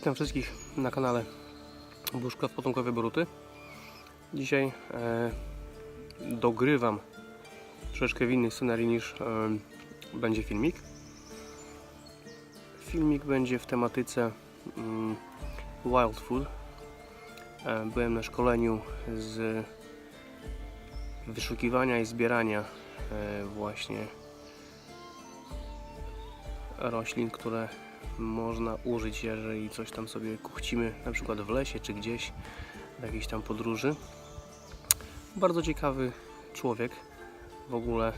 Witam wszystkich na kanale Bushcraft Potomkowie Boruty. Dzisiaj dogrywam troszeczkę w inny scenariusz niż będzie filmik. Filmik będzie w tematyce wild food. Byłem na szkoleniu z wyszukiwania i zbierania właśnie roślin, które można użyć, jeżeli coś tam sobie kuchcimy, na przykład w lesie czy gdzieś w jakiejś tam podróży. Bardzo ciekawy człowiek w ogóle,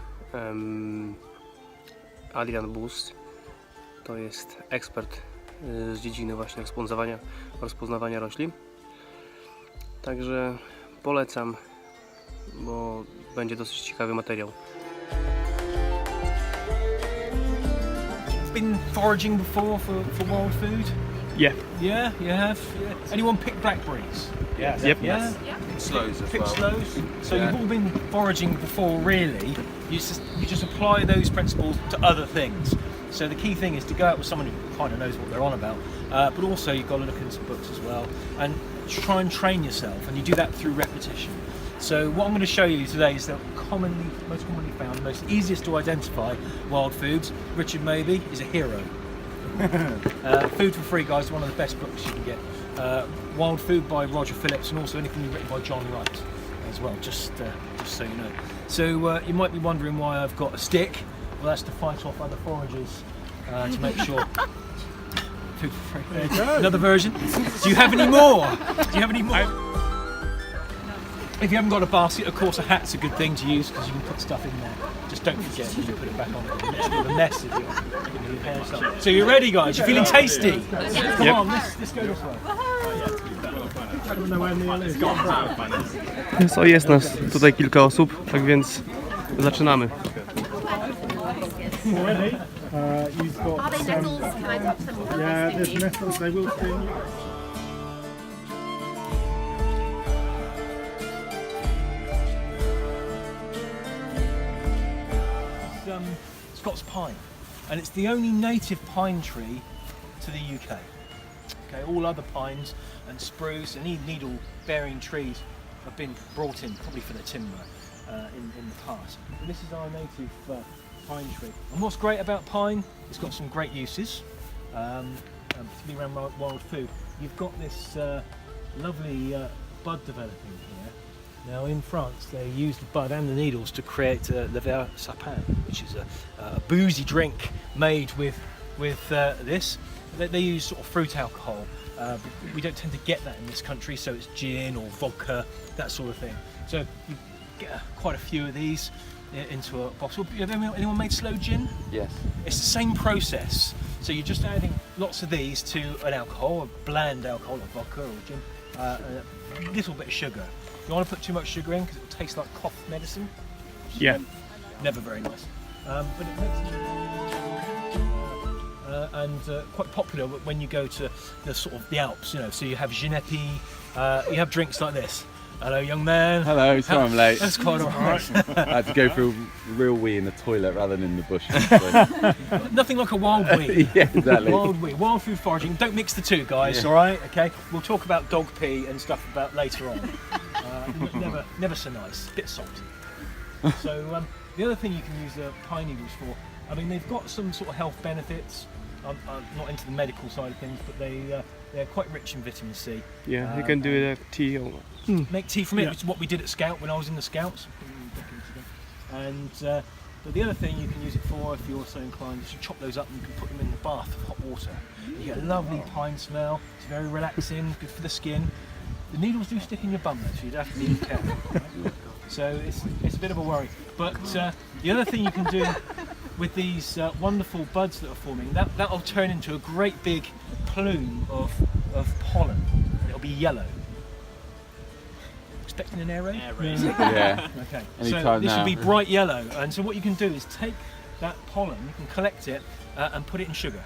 Adrian Buss, to jest ekspert z dziedziny właśnie rozpoznawania roślin. Także polecam, bo będzie dosyć ciekawy materiał. Been foraging before for wild food? Yeah. Yeah, you have? Yeah. Anyone pick blackberries? Yes. Yep. Yeah? Pick sloes as Pick well. sloes? So Yeah. you've all been foraging before, really. You just apply those principles to other things. So the key thing is to go out with someone who kind of knows what they're on about, but also you've got to look into books as well and try and train yourself, and you do that through repetition. So what I'm going to show you today is the most commonly found, most easiest to identify wild foods. Richard Mabey is a hero. Food for Free, guys, one of the best books you can get. Wild Food by Roger Phillips, and also anything written by John Wright as well, just so you know. So you might be wondering why I've got a stick. Well, that's to fight off other foragers, to make sure. Food for Free. There you go. Another version. Do you have any more? Do you have any more? If you haven't got a basket, of course a hat's a good thing to use because you can put stuff in there. Just don't forget when you put it back on. It's a bit of a mess if your hair stuff. So you're ready, guys? You're feeling tasty? Come on, let's go this way. So jest nas tutaj kilka osób, tak więc zaczynamy. Already, you've got Are they nettles? Can I touch them? Will yeah, they there's sting me? nettles, they will sting you. It's Scots pine, and it's the only native pine tree to the UK. Okay, all other pines and spruce and needle-bearing trees have been brought in, probably for the timber, in the past. But this is our native pine tree. And what's great about pine? It's got some great uses, particularly around wild food. You've got this lovely bud developing here. Now in France they use the bud and the needles to create le verre sapin, which is a boozy drink made with this. They use sort of fruit alcohol. But we don't tend to get that in this country, so it's gin or vodka, that sort of thing. So you get quite a few of these into a bottle. Have anyone made sloe gin? Yes. It's the same process. So you're just adding lots of these to an alcohol, a bland alcohol, like vodka or gin, and a little bit of sugar. You don't want to put too much sugar in because it will taste like cough medicine. Yeah. Never very nice. But it makes and quite popular when you go to the sort of the Alps, you know. So you have Genepi, you have drinks like this. Hello, young man. Hello, sorry I'm late. That's quite alright. I had to go for a real wee in the toilet rather than in the bush. So. Nothing like a wild wee. Yeah, exactly. Wild wee, wild food foraging. Don't mix the two, guys. Yeah. All right, okay. We'll talk about dog pee and stuff about later on. Never so nice. Bit salty. So the other thing you can use pine needles for, I mean, they've got some sort of health benefits. I'm not into the medical side of things, but they're quite rich in vitamin C. Yeah, you can do the tea. Make tea from it, Yeah. which is what we did at Scout when I was in the Scouts. And but the other thing you can use it for, if you're so inclined, is you chop those up and you can put them in the bath of hot water. You get a lovely pine smell. It's very relaxing, good for the skin. The needles do stick in your bum though, so you'd have to be careful. Right? So it's a bit of a worry. But the other thing you can do with these wonderful buds that are forming, that'll turn into a great big plume of pollen. It'll be yellow. Expecting an air raid? Yeah. Okay. Anytime So this now. will be bright yellow, and so what you can do is take that pollen, you can collect it and put it in sugar.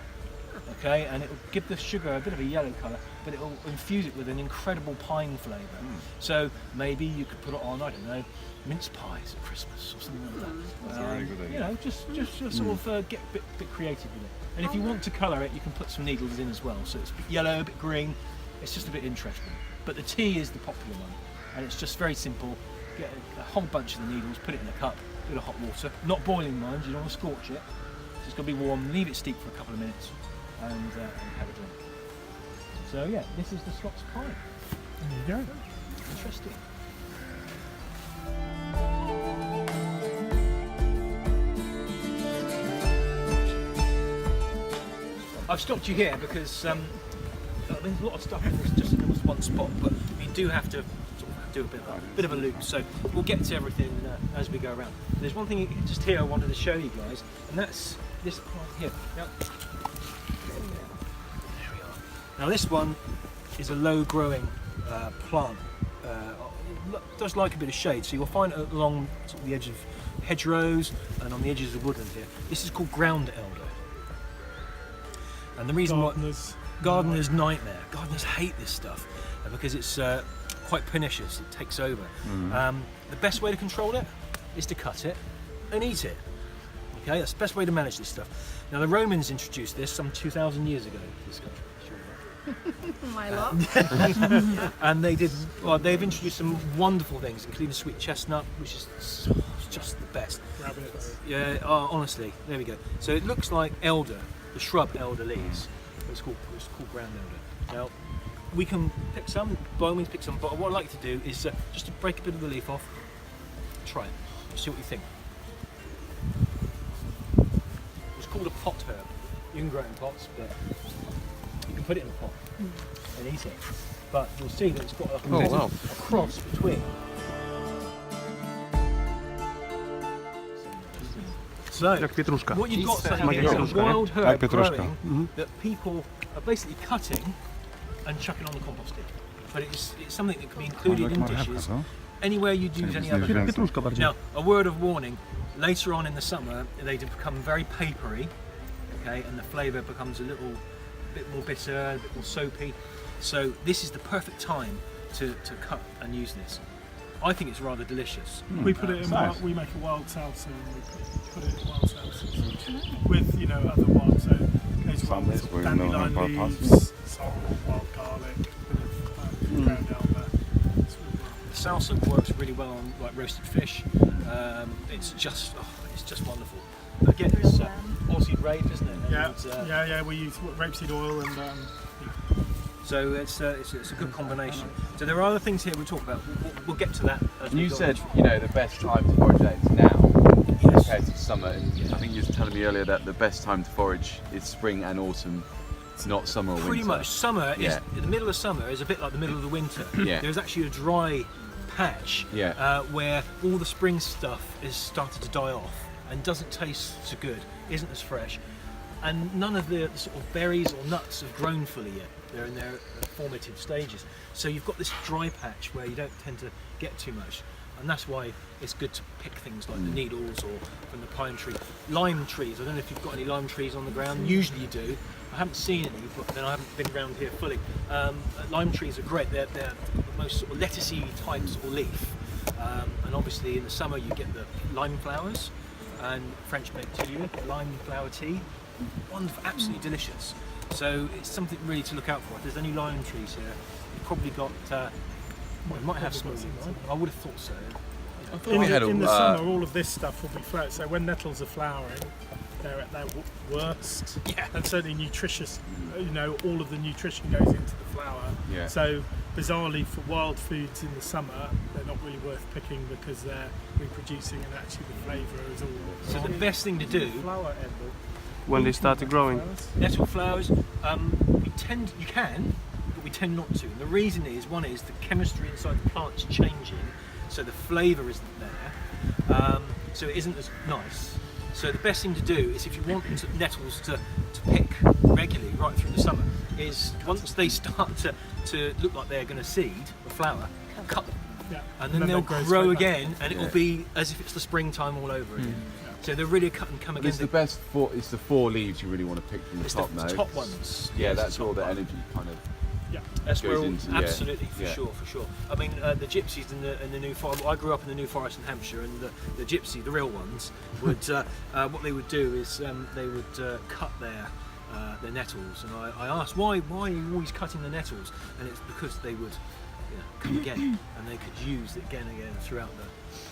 Okay, and it will give the sugar a bit of a yellow colour, but it will infuse it with an incredible pine flavour. So maybe you could put it on, I don't know, mince pies at Christmas or something like that. That's a really good idea. You know, just sort of get a bit creative with it. And if you want to colour it, you can put some needles in as well. So it's a bit yellow, a bit green. It's just a bit interesting. But the tea is the popular one, and it's just very simple. Get a whole bunch of the needles, put it in a cup, with a hot water, not boiling, mind. You don't want to scorch it. It's got to be warm. Leave it steep for a couple of minutes. And have a drink. So yeah, this is the Scots pie. There you go. Interesting. I've stopped you here because there's a lot of stuff just in this one spot, but you do have to sort of do a bit of a loop. So we'll get to everything as we go around. There's one thing just here I wanted to show you guys, and that's this plant here. Now, now this one is a low-growing plant. Does like a bit of shade, so you'll find it along sort of the edge of hedgerows and on the edges of woodland here. This is called ground elder, and the reason gardeners nightmare. Gardeners hate this stuff because it's quite pernicious. It takes over. The best way to control it is to cut it and eat it. Okay, that's the best way to manage this stuff. Now the Romans introduced this some 2,000 years ago to this country. My lot. And they've introduced some wonderful things, including sweet chestnut, which is just the best. Rabbits. Yeah, honestly, there we go. So it looks like elder, the shrub elder leaves. It's called ground elder. Now we can pick some, by all means pick some, but what I like to do is just to break a bit of the leaf off. Try it. See what you think. It's called a pot herb. You can grow it in pots, but you can put it in a pot and eat it. But you'll see that it's got a cross between. So, Jak pietruszka. what you've got here is a wild herb growing that people are basically cutting and chucking on the compost heap. But it's something that can be included in dishes anywhere you'd use any other herb. Pietruszka bardziej. Now, a word of warning, later on in the summer they become very papery, okay, and the flavour becomes a bit more bitter, a bit more soapy. So this is the perfect time to cut and use this. I think it's rather delicious. We put it in. We make a wild salsa, and we put it in wild salsa with other wild. So it goes well with dandelion leaves, salt, wild garlic, ground elder. The salsa works really well on like roasted fish. It's just wonderful. Again, it's Aussie rape, isn't it? And, Yeah. We use rapeseed oil and. So it's a good combination. So there are other things here we'll talk about. We'll get to that. As we You go said, on. the best time to forage is now Yes. compared to summer. And I think you were telling me earlier that the best time to forage is spring and autumn, not summer or winter. Pretty much. Summer is Yeah. the middle of summer is a bit like the middle of the winter. Yeah. There's actually a dry patch where all the spring stuff is started to die off and doesn't taste so good, isn't as fresh, and none of the sort of berries or nuts have grown fully yet. They're in their formative stages. So you've got this dry patch where you don't tend to get too much. And that's why it's good to pick things like the needles or from the pine tree. Lime trees, I don't know if you've got any lime trees on the ground. Usually you do. I haven't seen any, but then I haven't been around here fully. Lime trees are great. They're the most sort of lettucey type sort of leaf. And obviously in the summer you get the lime flowers and French baked tea, lime flower tea. Wonderful, absolutely delicious. So it's something really to look out for. If there's any lime trees here, you've probably got, we might have some. I would have thought so. In the summer, all of this stuff will be flowered. So when nettles are flowering, they're at their worst. Yeah. And certainly nutritious. All of the nutrition goes into the flower. Yeah. So bizarrely, for wild foods in the summer, they're not really worth picking because they're reproducing, and actually the flavour is all. So the best thing to do Flower edible. When they start growing. nettle flowers, you can, but we tend not to. And the reason is, one is the chemistry inside the plant's changing, so the flavour isn't there, so it isn't as nice. So the best thing to do is, if you want nettles to pick regularly right through the summer, is once they start to look like they're going to seed or flower, cut them. Yeah. And then they'll grow again, and it will be as if it's the springtime all over again. So they're really cut and come But again. it's the best four. It's the 4 leaves you really want to pick from the It's top the notes. top ones. Yeah, Yes, that's the all top the one. energy kind of. That's where goes all, into, yeah. absolutely, for Yeah. sure. I mean, the gypsies in the New Forest. I grew up in the New Forest in Hampshire, and the gypsy, the real ones, would what they would do is they would cut their nettles. And I asked why are you always cutting the nettles? And it's because they would come again, and they could use it again and again throughout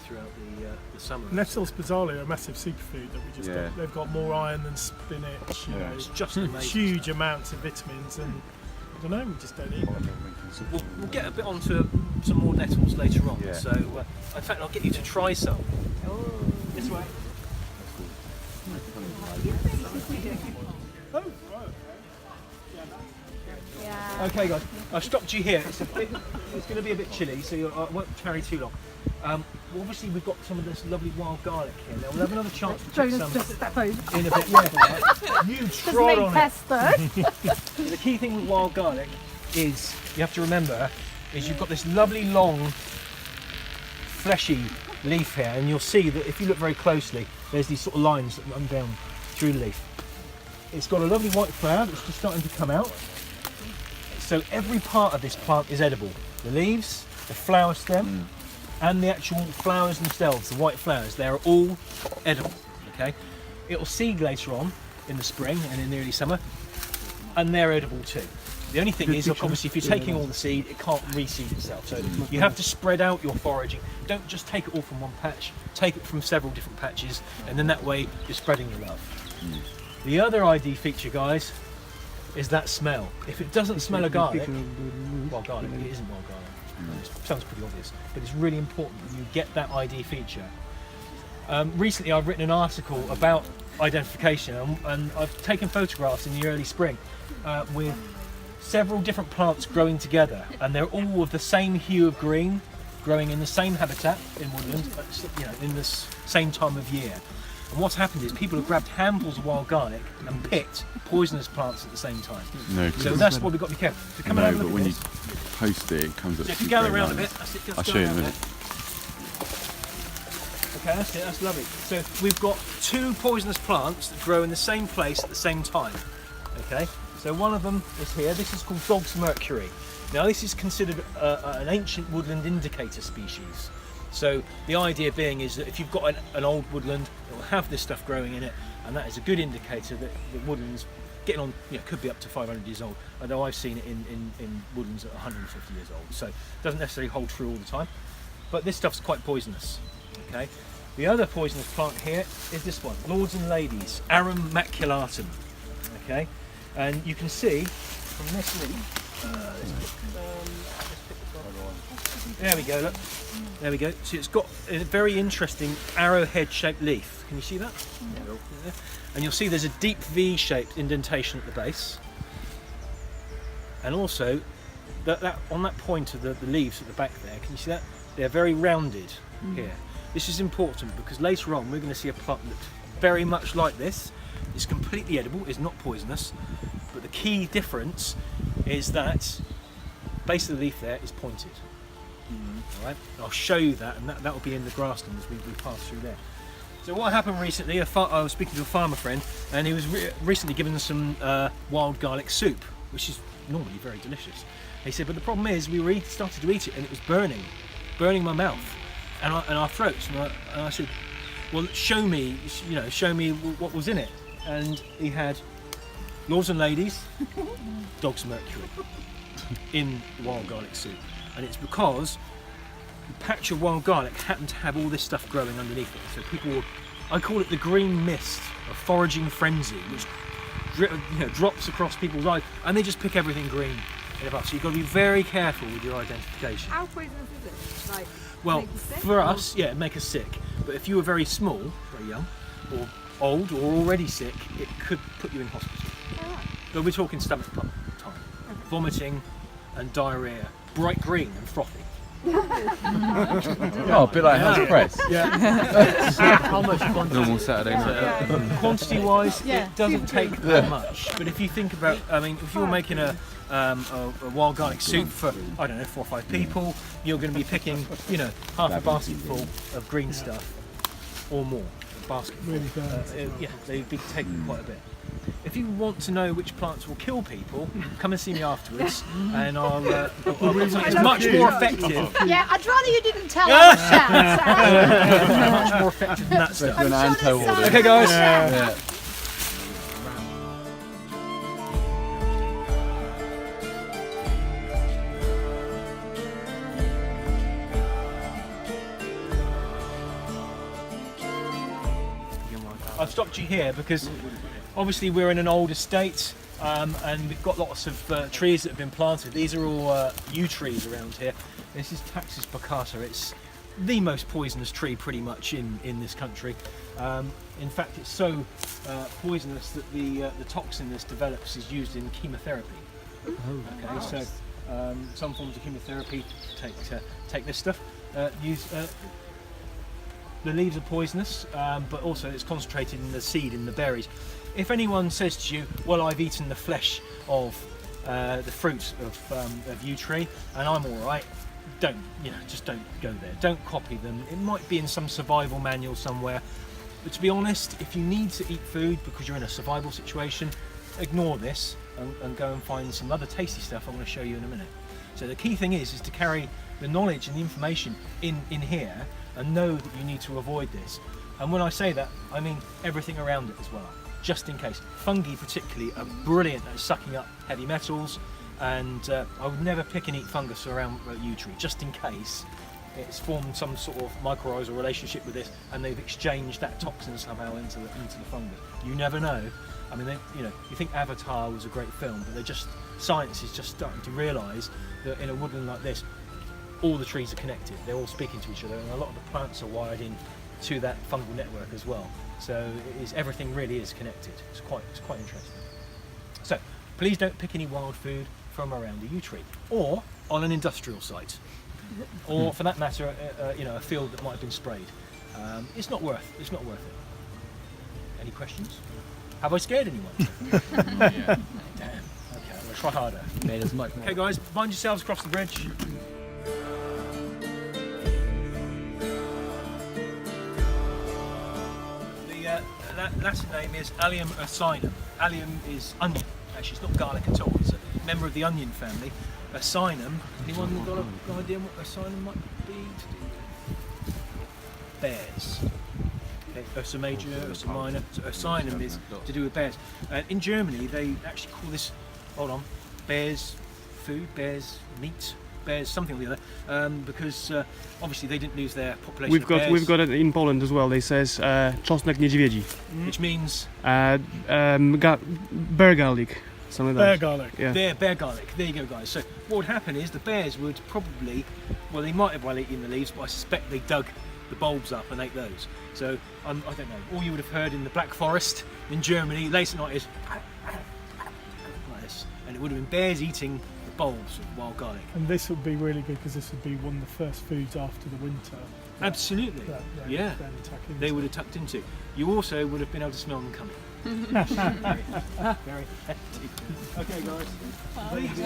the summer. Nettles, bizarrely, are a massive superfood that we just Yeah. got. They've got more iron than spinach. You know, It's just amazing. huge amounts of vitamins, and I don't know, we just don't eat them. We'll get a bit onto some more nettles later on. Yeah. So, in fact, I'll get you to try some. This way. Oh, right. Yeah. Okay, guys, I've stopped you here. It's going to be a bit chilly, so I won't tarry too long. Well, obviously, we've got some of this lovely wild garlic here. Now, we'll have another chance to pick some Just step over. in a bit. Yeah, you Just trod make on it. pesto. The key thing with wild garlic is, you have to remember, is you've got this lovely long, fleshy leaf here, and you'll see that if you look very closely, there's these sort of lines that run down through the leaf. It's got a lovely white flower that's just starting to come out. So every part of this plant is edible. The leaves, the flower stem, and the actual flowers themselves, the white flowers, they're all edible, okay? It'll seed later on in the spring and in the early summer, and they're edible too. The only thing is, obviously, if you're taking all the seed, it can't reseed itself. So you have to spread out your foraging. Don't just take it all from one patch. Take it from several different patches, and then that way you're spreading your love. The other ID feature, guys, is that smell. If it doesn't smell of garlic, wild garlic, it isn't wild garlic. It sounds pretty obvious, but it's really important that you get that ID feature. Recently, I've written an article about identification, and I've taken photographs in the early spring with several different plants growing together, and they're all of the same hue of green, growing in the same habitat in woodland, in this same time of year. And what's happened is people have grabbed handfuls of wild garlic and picked poisonous plants at the same time. No, So that's why we've got to be careful. So come and have a look but at when you this. post it, it comes up. So if you super go around a nice. bit, that's it. Just I'll go show you in a around minute. Okay, that's it, that's lovely. So we've got 2 poisonous plants that grow in the same place at the same time. Okay, so one of them is here. This is called dog's mercury. Now this is considered an ancient woodland indicator species. So the idea being is that if you've got an old woodland, it will have this stuff growing in it, and that is a good indicator that the woodland's getting on, could be up to 500 years old, although I've seen it in woodlands at 150 years old. So it doesn't necessarily hold true all the time, but this stuff's quite poisonous. Okay. The other poisonous plant here is this one, lords and ladies, Arum maculatum. Okay, and you can see from this leaf. There we go. Look, there we go. So it's got a very interesting arrowhead-shaped leaf. Can you see that? Yeah. And you'll see there's a deep V-shaped indentation at the base, and also that on that point of the leaves at the back there. Can you see that? They're very rounded here. This is important because later on we're going to see a plant that's very much like this. It's completely edible, it's not poisonous, but the key difference is that the base of the leaf there is pointed. All right, and I'll show you that, and that will be in the grassland as we pass through there. So what happened recently, I was speaking to a farmer friend, and he was recently given us some wild garlic soup, which is normally very delicious. He said, but the problem is we started to eat it and it was burning my mouth and our throats. And I said, well, show me what was in it. And he had lords and ladies, dog's mercury in the wild garlic soup. And it's because the patch of wild garlic happened to have all this stuff growing underneath it. So people, I call it the green mist of foraging frenzy, which drops across people's eyes, and they just pick everything green in a bunch. So you've got to be very careful with your identification. How poisonous is it? Like, Well, make you sick, for or- us, yeah, it'd make us sick. But if you were very small, very young, or old, or already sick, it could put you in hospital. Oh, But we're talking stomach time, vomiting and diarrhea, bright green and frothy. Oh, a bit like House Press. How much quantity? Normal Saturday night. Quantity-wise, Yeah, it doesn't take that much. But if you think about, I mean, if you're making a wild garlic soup for, I don't know, 4 or 5 people, you're going to be picking, half a basketful of green stuff or more. basket. Really burns. Yeah, they'd be taking quite a bit. If you want to know which plants will kill people, come and see me afterwards, and it's much more effective. Yeah, I'd rather you didn't tell us that. Much more effective than that stuff. An anto order. Okay, guys. Yeah. I've stopped you here because obviously we're in an old estate and we've got lots of trees that have been planted. These are all yew trees around here. This is Taxus baccata. It's the most poisonous tree pretty much in this country. In fact, it's so poisonous that the toxin this develops is used in chemotherapy. Okay, so some forms of chemotherapy take this stuff. The leaves are poisonous, but also it's concentrated in the seed, in the berries. If anyone says to you, well, I've eaten the flesh of the fruit of yew tree and I'm all right, just don't go there. Don't copy them. It might be in some survival manual somewhere. But to be honest, if you need to eat food because you're in a survival situation, ignore this and go and find some other tasty stuff I'm going to show you in a minute. So the key thing is to carry the knowledge and the information in here and know that you need to avoid this. And when I say that, I mean everything around it as well, just in case. Fungi particularly are brilliant at sucking up heavy metals, and I would never pick and eat fungus around a yew tree, just in case it's formed some sort of mycorrhizal relationship with this and they've exchanged that toxin somehow into the fungus. You never know. I mean, you think Avatar was a great film, but science is just starting to realise that in a woodland like this, all the trees are connected. They're all speaking to each other, and a lot of the plants are wired in to that fungal network as well. So everything really is connected. It's quite interesting. So please don't pick any wild food from around a yew tree, or on an industrial site, or for that matter, a field that might have been sprayed. It's not worth it. Any questions? Have I scared anyone? Yeah. Damn. Okay, I'm gonna try harder. Okay, guys, mind yourselves across the bridge. The Latin name is Allium ursinum. Allium is onion. Actually, it's not garlic at all. It's a member of the onion family. Ursinum. Anyone got an idea what ursinum might be to do with? Bears. Okay, Ursa Major, Ursa Minor. So ursinum is to do with bears. In Germany, they actually call this, bears food, bears meat, bears something or the other, because obviously they didn't lose their population. We've got it in Poland as well. They says czosnek niedźwiedzi, which means bear garlic. Something like Bear that. garlic. Yeah. bear garlic. There you go, guys. So what would happen is the bears would probably, they might have eaten the leaves, but I suspect they dug the bulbs up and ate those. So I don't know. All you would have heard in the Black Forest in Germany late at night is like this, and it would have been bears eating the bulbs of wild garlic. And this would be really good because this would be one of the first foods after the winter. Absolutely. that Yeah. then tuck into. They would have tucked into. You also would have been able to smell them coming. Very hefty. Okay, guys. Please.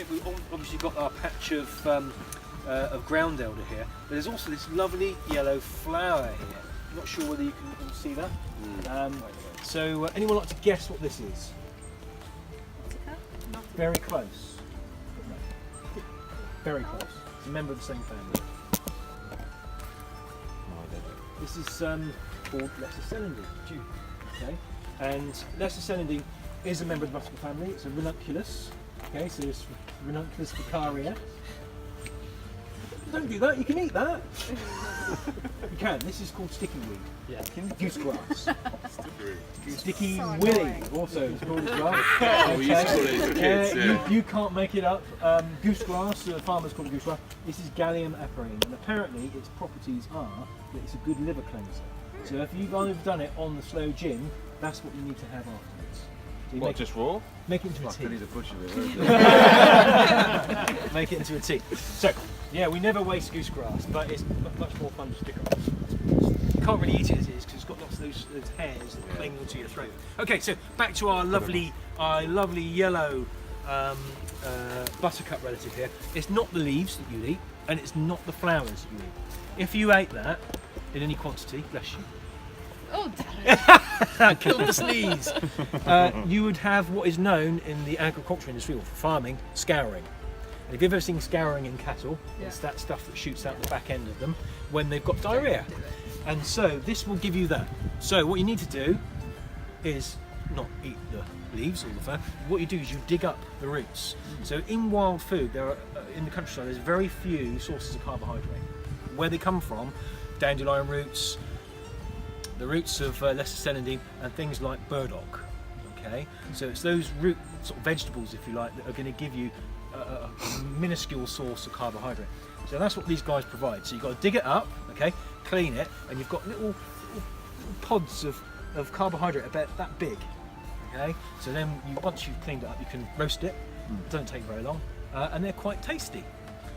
We've obviously got our patch of ground elder here, but there's also this lovely yellow flower here. I'm not sure whether you can all see that. So, anyone like to guess what this is? Very close. Very close. It's a member of the same family. This is called Lesser Celandine. Okay, and Lesser Celandine is a member of the brassica family. It's a ranunculus. Okay, so it's Ranunculus vicaria. Don't do that. You can eat that. You can. This is called sticky weed. Yeah. Goose grass. Sticky So willy. annoying. Also, it's called as well. Oh, we used to call it as kids, yeah. You can't make it up. Goose grass. The farmers call it goose grass. This is Gallium aperine, and apparently its properties are that it's a good liver cleanser. So if you've overdone it on the slow gin, that's what you need to have afterwards. So you What, just raw? make it into a tea. Billy's a butcher there. Make it into a tea. So, yeah, we never waste goose grass, but it's much more fun to stick on. You can't really eat it as it is because it's got lots of those hairs that cling onto your throat. Okay, so back to our lovely yellow buttercup relative here. It's not the leaves that you eat. and it's not the flowers that you eat. If you ate that in any quantity, bless you, Oh, Darren. killed the sneeze, you would have what is known in the agriculture industry or farming, scouring. And if you've ever seen scouring in cattle, it's that stuff that shoots out the back end of them when they've got diarrhea. And so this will give you that. So what you need to do is not eat the leaves or the fur. What you do is you dig up the roots. So in wild food, there are in the countryside, there's very few sources of carbohydrate. Where they come from, dandelion roots, the roots of lesser celandine, and things like burdock. Okay, so it's those root sort of vegetables, if you like, that are going to give you a minuscule source of carbohydrate. So that's what these guys provide. So you've got to dig it up, okay, clean it, and you've got little pods of carbohydrate about that big. Okay, so then once you've cleaned it up, you can roast it. It doesn't take very long, and they're quite tasty.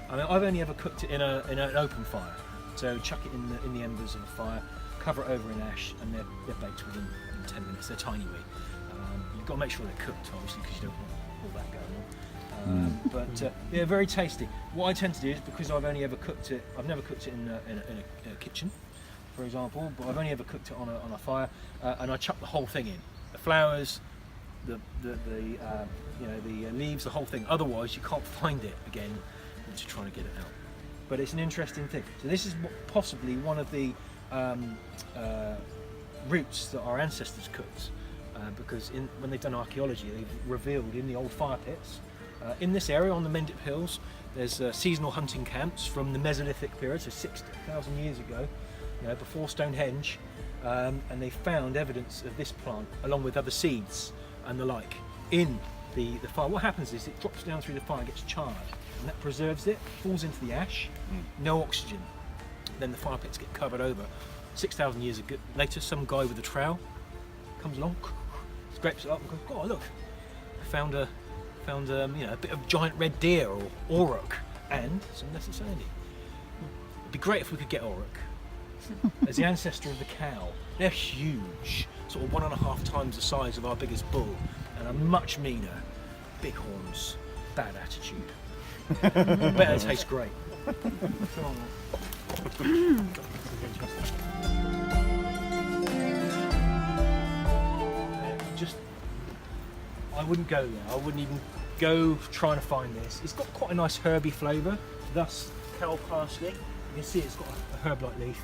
I mean, I've only ever cooked it in an open fire. So chuck it in the embers of a fire, cover it over in ash, and they're baked within 10 minutes. They're tiny wee. You've got to make sure they're cooked, obviously, because you don't want all that going on. But they're very tasty. What I tend to do is, because I've only ever cooked it, I've never cooked it in a kitchen, for example, but I've only ever cooked it on a fire, and I chuck the whole thing in. The flowers, the leaves, the whole thing. Otherwise, you can't find it again once you're trying to get it out. But it's an interesting thing. So this is possibly one of the roots that our ancestors cooked, because when they've done archaeology, they've revealed in the old fire pits in this area on the Mendip Hills, there's seasonal hunting camps from the Mesolithic period, so 6,000 years ago, before Stonehenge, and they found evidence of this plant along with other seeds and the like in the fire. What happens is it drops down through the fire and gets charred, and that preserves it, falls into the ash, no oxygen. Then the fire pits get covered over. 6,000 years later, some guy with a trowel comes along, scrapes it up and goes, "Oh, look, I found a bit of giant red deer or auroch and some lesser celandine. It'd be great if we could get auroch. As the ancestor of the cow, they're huge, sort of 1.5 times the size of our biggest bull, and are much meaner, big horns, bad attitude. Better taste great." I wouldn't go there. I wouldn't even go trying to find this. It's got quite a nice herby flavour, thus cow parsley. You can see it's got a herb-like leaf,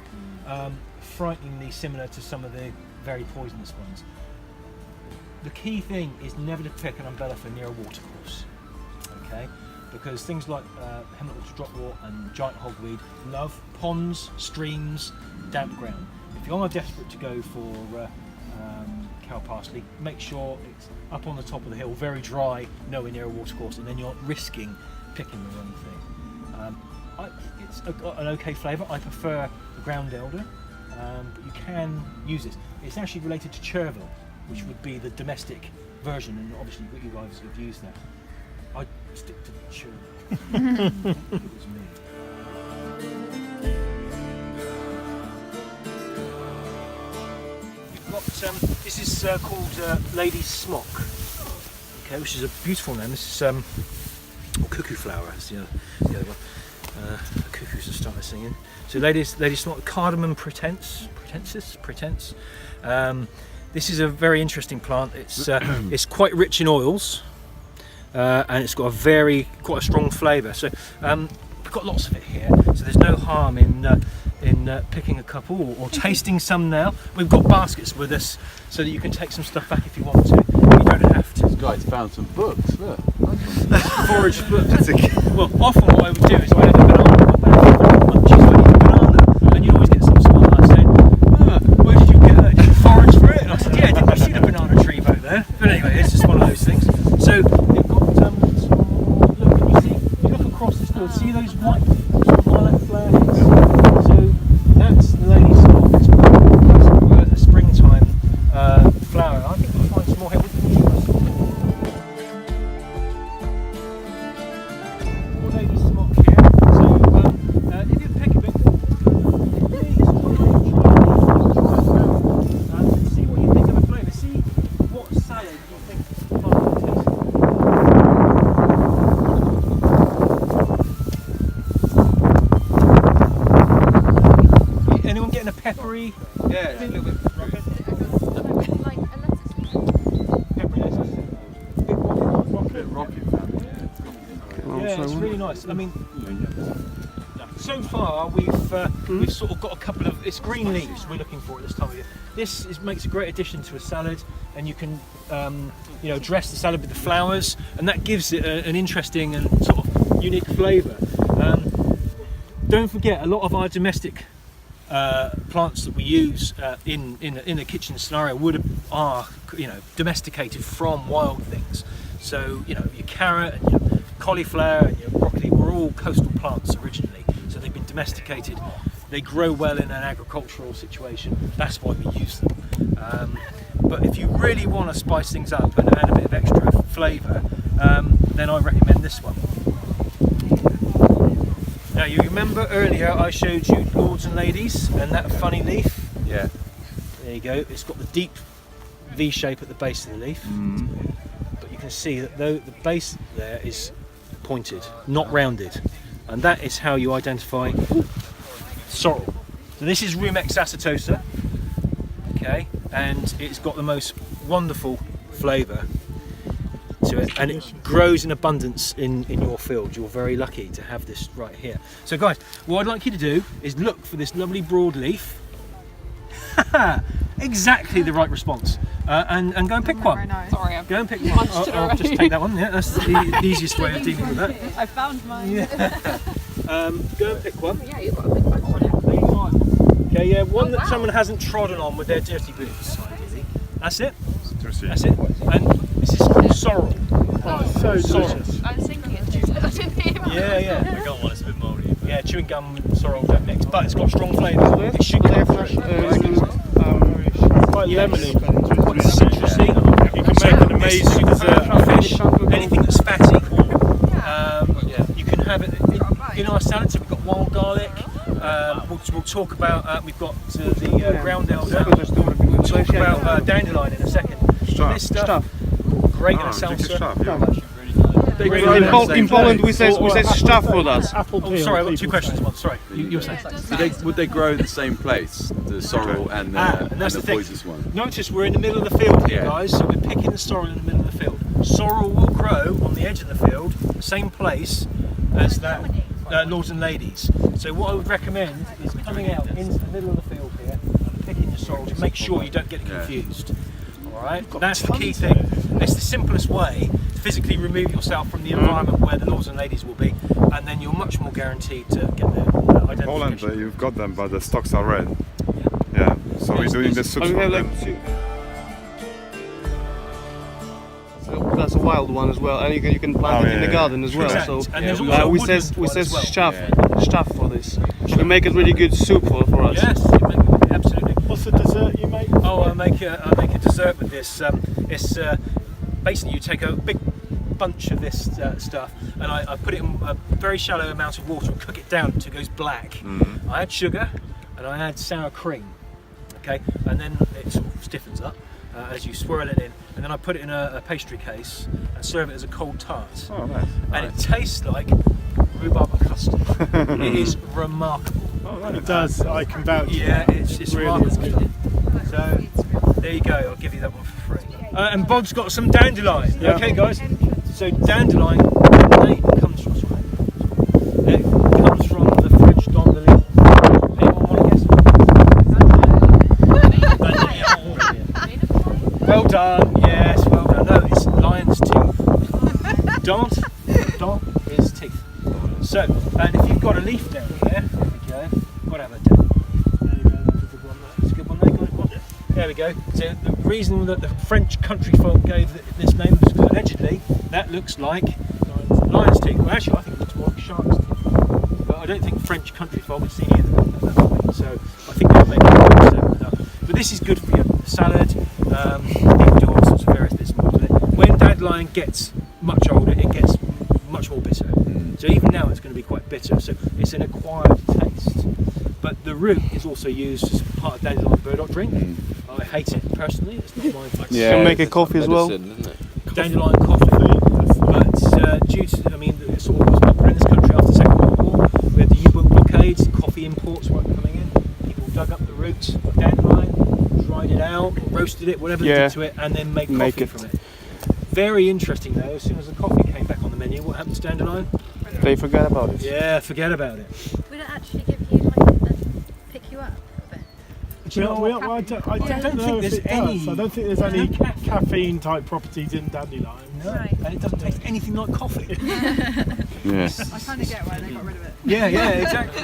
frighteningly similar to some of the very poisonous ones. The key thing is never to pick an umbellifer near a watercourse, okay? Because things like hemlock water dropwort and giant hogweed love ponds, streams, damp ground. If you're desperate to go for cow parsley, make sure it's up on the top of the hill, very dry, nowhere near a watercourse, and then you're risking picking the wrong thing. It's got an okay flavour. I prefer the ground elder, but you can use it. It's actually related to chervil, which would be the domestic version, and obviously you guys have used that. I'd stick to the chervil. It was me. This is called Lady's Smock, okay, which is a beautiful name. This is cuckoo flower. That's the other one. Cuckoos have started singing. So Lady's Smock, Cardamom pretense. This is a very interesting plant. It's quite rich in oils, and it's got quite a strong flavour. So we've got lots of it here. So there's no harm in picking a couple or tasting some now. We've got baskets with us so that you can take some stuff back if you want to. You don't have to. This guy's found some books, look. Forage books. Well, often what I would do is I had a banana got back, munchies, I need a banana, and you always get some smart ass saying, "Where did you get that? Did you forage for it?" And I said, "Yeah, didn't you see the banana tree back there?" But anyway, it's just one of those things. So they've got look, you look across this field, see those white lilac flags? So that's the Lady's Smock. It's a springtime flower. I think we'll find some more here. Lady's Smock here. So it's really nice. I mean, so far we've sort of got a couple of green leaves we're looking for at this time of year. This makes a great addition to a salad, and you can dress the salad with the flowers, and that gives it an interesting and sort of unique flavour. Don't forget, a lot of our domestic plants that we use in a kitchen scenario are domesticated from wild things. So your carrot and your cauliflower and your broccoli were all coastal plants originally. So they've been domesticated. They grow well in an agricultural situation. That's why we use them. But if you really want to spice things up and add a bit of extra flavour, then I recommend this one. Now you remember earlier I showed you lords and ladies and that funny leaf? Yeah. There you go. It's got the deep V shape at the base of the leaf. But you can see that the base there is pointed, not rounded. And that is how you identify sorrel. So this is Rumex acetosa, okay, and it's got the most wonderful flavour to it, and it grows in abundance in your field. You're very lucky to have this right here. So guys, what I'd like you to do is look for this lovely broadleaf. Exactly the right response. And go and pick one. Sorry, I've Go and pick one. I'll just take that one. Yeah, that's the easiest way of dealing with that. I found mine. Yeah. Go and pick one. Yeah, you've got a big one. Okay, yeah, one that someone hasn't trodden on with their dirty boots. Ideally. That's it. That's it. And this is called sorrel. Oh, it's so delicious. I was thinking it. I didn't hear mine. Yeah. I got one, it's a bit mouldy. Yeah, chewing gum and sorrel don't mix, but it's got strong flavour. It's sugar quite lemony. Quite citrusy. You can make an amazing dessert. Fish, anything that's fatty. You can have it in our salad. So we've got wild garlic. We'll talk about. We've got the ground elder. We'll talk about dandelion in a second. This stuff, great in a salsa. In Poland we say szczaw for that. Apple peel. Oh, sorry, I've got two questions. One, sorry, you were saying. Would they grow in the same place, the sorrel and that's the the thing. poisonous one? Notice we're in the middle of the field here, Yeah. guys, so we're picking the sorrel in the middle of the field. Sorrel will grow on the edge of the field, the same place as that lords and ladies. So what I would recommend is coming out into the middle of the field here and picking your sorrel to make sure you don't get confused. Alright, that's the key thing. It's the simplest way to physically remove yourself from the environment where the lords and ladies will be, and then you're much more guaranteed to get the identification. Poland, you've got them, but the stalks are red. Yeah, so we're doing the soup from them. That's a wild one as well, and you can plant it in the garden as well. Exactly. So And there's also we woodland says one as well. szczaw for this. We make it really good soup for us. Yes, absolutely. What's the dessert you make? Oh, I make a dessert with this. It's basically you take a big bunch of this stuff, and I put it in a very shallow amount of water and cook it down until it goes black. I add sugar and I add sour cream. Okay, and then it sort of stiffens up as you swirl it in, and then I put it in a pastry case and serve it as a cold tart. Oh, nice. And it tastes like rhubarb custard. It is remarkable. It does. I can vouch. Yeah, it's really remarkable. So there you go. I'll give you that one for free. And Bob's got some dandelion. Yeah. Okay, guys. So dandelion, the name comes from. It comes from the French dandelion. Anyone want to guess? Well done. Yes, well done. No, it's lion's teeth. Dant is teeth. So, and if you've got a leaf down here, there we go. Whatever. That's a good one there. Good one. There we go. So the reason that the French country folk gave this name was because allegedly that looks like lion's teeth. Well, actually, I think it looks more like shark's teeth. But I don't think French country folk had seen either of them at that point. So I think they'll make it up. But this is good for your salad. People do all sorts of various bits and bobs with it. When dandelion gets much older, it gets much more bitter. So even now it's going to be quite bitter. So it's an acquired taste. But the root is also used as part of dandelion burdock drink. I hate it personally. It's not my favorite. You can make a coffee as well. Dandelion coffee. But due to, it sort of was popular in this country after the Second World War. We had the U-boat blockades, coffee imports weren't coming in. People dug up the roots of dandelion, dried it out, roasted it, whatever they did to it, and then made coffee from it. Very interesting though, as soon as the coffee came back on the menu, what happened to dandelion? They forget about it. Yeah, forget about it. Would it actually give you like pick you up a bit? Do you know what? I don't don't know think if there's it does. any- I don't think there's any caffeine type properties in dandelion. No, Right. and it doesn't taste anything like coffee. Yes. I kind of get why they got rid of it. Yeah, exactly.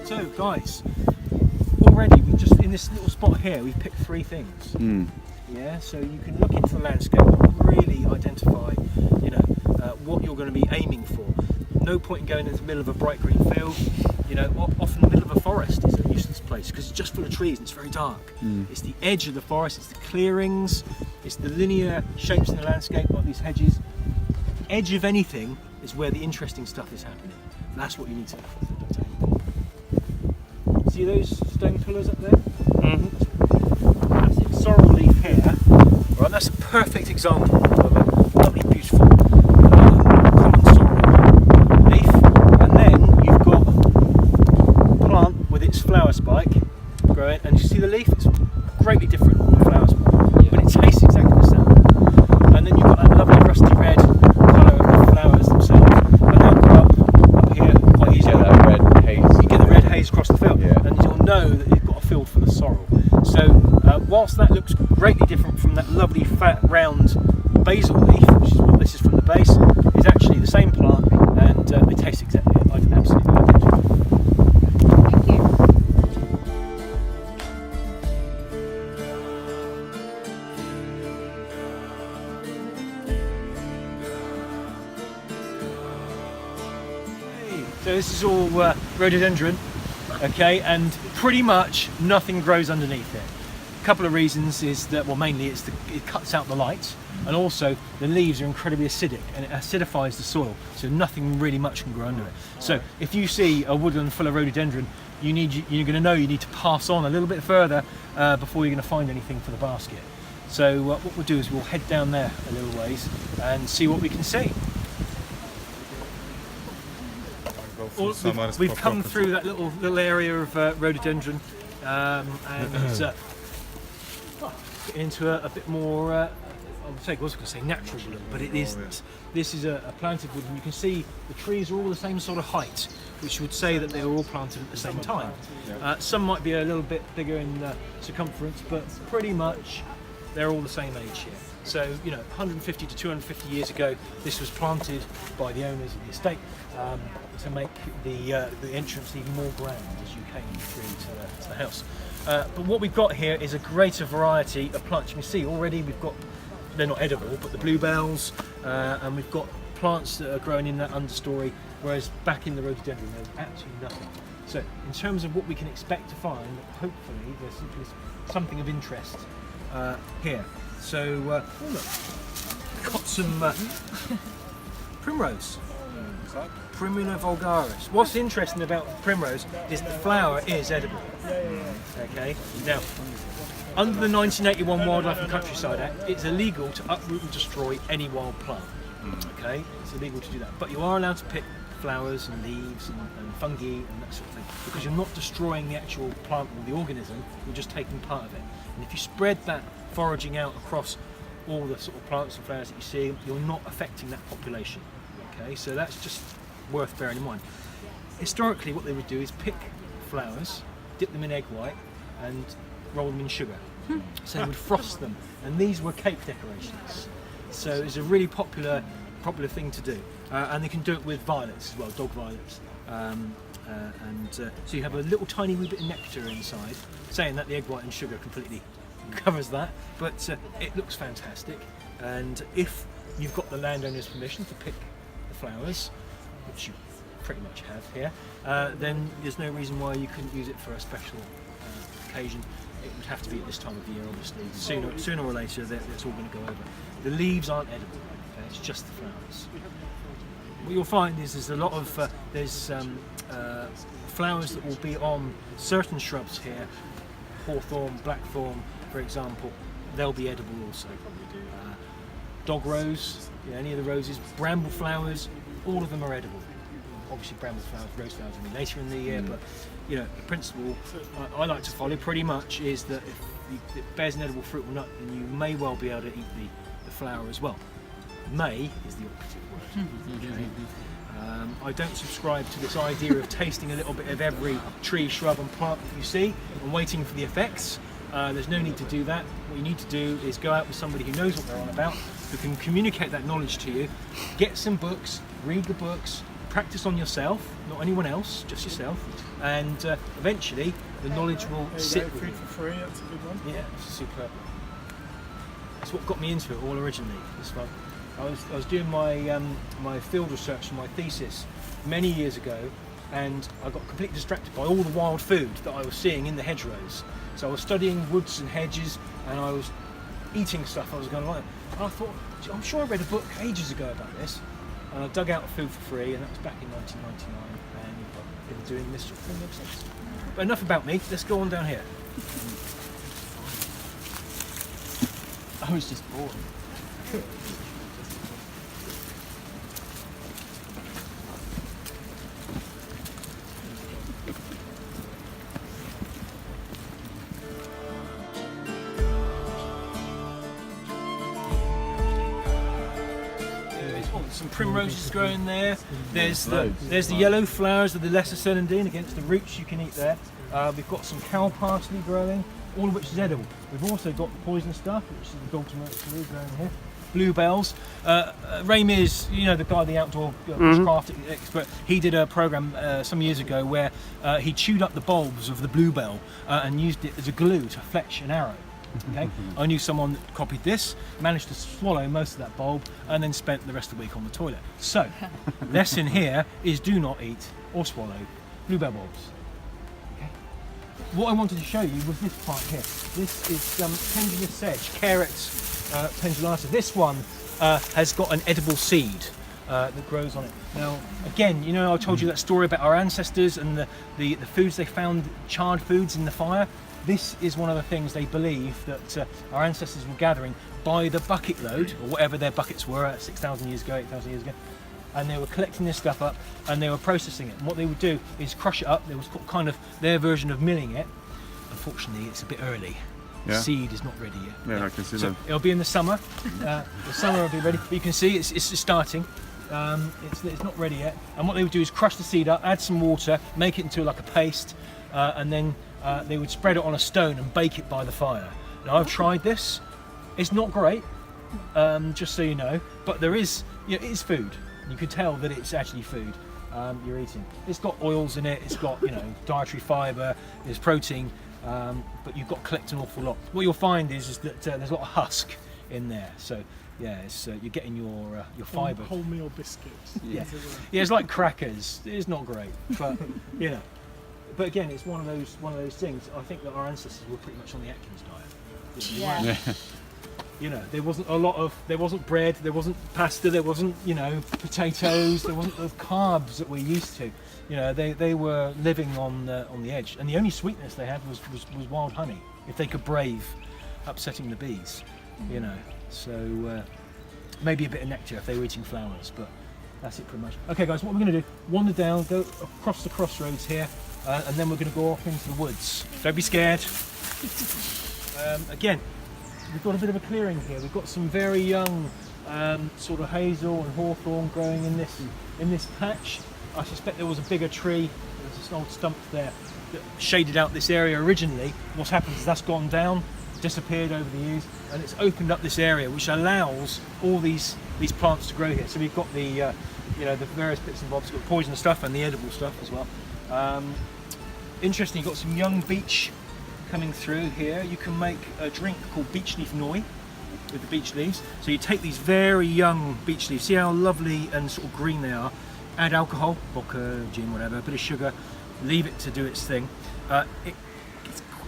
So, guys, already we just in this little spot here we've picked 3 things. Yeah, so you can look into the landscape and really identify, what you're going to be aiming for. No point in going into the middle of a bright green field. Often the middle of a forest is a useless place because it's just full of trees and it's very dark. It's the edge of the forest, it's the clearings, it's the linear shapes in the landscape like these hedges. Edge of anything is where the interesting stuff is happening. That's what you need to attain. See those stone pillars up there? Massive sorrel leaf here. Right, that's a perfect example of a lovely, beautiful common sorrel leaf. And then you've got a plant with its flower spike growing, and you see the leaf? It's greatly different from the flower spike, but it tastes exactly the same. And then you've got that lovely rusty red colour of the flowers themselves, and they'll grow up here quite easily. Yeah, that red haze. You get the red haze across the field, Yeah. and you'll know that you've got a field full of sorrel. So, whilst that looks greatly different from that lovely fat round basil leaf, which is what this is from the base, is actually the same plant, and they taste exactly absolutely identical. Thank you. So this is all rhododendron, okay, and pretty much nothing grows underneath it. A couple of reasons is that, well, mainly it cuts out the light, and also the leaves are incredibly acidic and it acidifies the soil, so nothing really much can grow under it. So if you see a woodland full of rhododendron, you're going to know you need to pass on a little bit further before you're going to find anything for the basket. So what we'll do is we'll head down there a little ways and see what we can see. We've come through that little area of rhododendron and get into a bit more. I was going to say natural woodland, but it isn't. This is a planted woodland. You can see the trees are all the same sort of height, which would say that they were all planted at the same time. Some might be a little bit bigger in circumference, but pretty much they're all the same age here. So, 150 to 250 years ago, this was planted by the owners of the estate to make the entrance even more grand as you came through to the house. But what we've got here is a greater variety of plants. You can see already we've got, they're not edible, but the bluebells, and we've got plants that are growing in that understory, whereas back in the rhododendron there's absolutely nothing. So in terms of what we can expect to find, hopefully there's simply something of interest here. So, look, got some primrose. Primula vulgaris. What's interesting about primrose is the flower is edible. Okay. Now, under the 1981 Wildlife and Countryside Act, it's illegal to uproot and destroy any wild plant. Okay, it's illegal to do that, but you are allowed to pick flowers and leaves and fungi and that sort of thing, because you're not destroying the actual plant or the organism. You're just taking part of it. And if you spread that foraging out across all the sort of plants and flowers that you see, you're not affecting that population. Okay, so that's just worth bearing in mind. Historically, what they would do is pick flowers, dip them in egg white, and roll them in sugar. So they would frost them, and these were cake decorations. So it's a really popular thing to do, and they can do it with violets as well, dog violets. So you have a little tiny wee bit of nectar inside, saying that the egg white and sugar completely covers that, but it looks fantastic. And if you've got the landowner's permission to pick the flowers, which you pretty much have here, then there's no reason why you couldn't use it for a special occasion. It would have to be at this time of year, obviously. Sooner or later, that's all going to go over. The leaves aren't edible, okay? It's just the flowers. What you'll find is there's a lot of flowers that will be on certain shrubs here, hawthorn, blackthorn, for example. They'll be edible also. Dog rose, any of the roses, bramble flowers, all of them are edible. Obviously, bramble flowers, rose flowers will be later in the year, but the principle I like to follow pretty much is that if it bears an edible fruit or nut, then you may well be able to eat the the flower as well. May is the operative word. Okay? I don't subscribe to this idea of tasting a little bit of every tree, shrub and plant that you see and waiting for the effects. There's no need to do that. What you need to do is go out with somebody who knows what they're on about, who can communicate that knowledge to you. Get some books, read the books, practice on yourself, not anyone else, just yourself, and eventually the knowledge will sit with food you. for free, that's a good one. Yeah, it's superb. That's what got me into it all originally. It's like, I was doing my my field research and my thesis many years ago, and I got completely distracted by all the wild food that I was seeing in the hedgerows. So I was studying woods and hedges, and I was eating stuff I was going to like. And I thought, I'm sure I read a book ages ago about this, and I dug out Food for Free, and that was back in 1999, and I've been doing this sort of thing ever since. But enough about me, let's go on down here. I was just bored. Some primroses growing there. There's the yellow flowers of the lesser celandine against the roots you can eat there. We've got some cow parsley growing, all of which is edible. We've also got the poison stuff, which is the Potomkowie growing here. Bluebells. Ray Mears, you know, the guy, the outdoor bushcraft expert, he did a program some years ago where he chewed up the bulbs of the bluebell and used it as a glue to fletch an arrow. Okay, I knew someone that copied this, managed to swallow most of that bulb, and then spent the rest of the week on the toilet. So, lesson here is do not eat or swallow bluebell bulbs. Okay. What I wanted to show you was this plant here. This is pendulous sedge, Carex pendulata. This one has got an edible seed that grows on it. Now, again, you know, I told you that story about our ancestors and the foods they found, charred foods in the fire. This is one of the things they believe that our ancestors were gathering by the bucket load, or whatever their buckets were 6,000 years ago, 8,000 years ago, and they were collecting this stuff up and they were processing it. And what they would do is crush it up. There was kind of their version of milling it. Unfortunately, it's a bit early. The seed is not ready yet. Yeah, I can see so that. it'll be in the summer. The summer will be ready. But you can see it's starting. It's not ready yet. And what they would do is crush the seed up, add some water, make it into like a paste, and then they would spread it on a stone and bake it by the fire. Now I've tried this. It's not great, just so you know, but there is, you know, it is food. You can tell that it's actually food you're eating. It's got oils in it. It's got, you know, dietary fibre. There's protein, but you've got to collect an awful lot. What you'll find is that there's a lot of husk in there. So yeah, it's, you're getting your fibre. Wholemeal biscuits. Yeah, it's like crackers. It's not great, but you know. But again, it's one of those things. I think that our ancestors were pretty much on the Atkins diet. You know, you know, there wasn't bread, there wasn't pasta, there wasn't, you know, potatoes, there wasn't the carbs that we're used to. You know, they were living on the edge, and the only sweetness they had was wild honey. If they could brave upsetting the bees, you know. So maybe a bit of nectar if they were eating flowers, but that's it pretty much. Okay, guys, what we're going to do? Wander down, go across the crossroads here. And then we're going to go off into the woods. Don't be scared. Again, we've got a bit of a clearing here. We've got some very young sort of hazel and hawthorn growing in this patch. I suspect there was a bigger tree. There's an old stump there that shaded out this area originally. What's happened is that's gone down, disappeared over the years, and it's opened up this area, which allows all these plants to grow here. So we've got the you know, the various bits and bobs. We've got poison stuff and the edible stuff as well. Interesting, you've got some young beech coming through here. You can make a drink called beech leaf noi with the beech leaves. So you take these very young beech leaves, see how lovely and sort of green they are, add alcohol, vodka, gin, whatever, a bit of sugar, leave it to do its thing.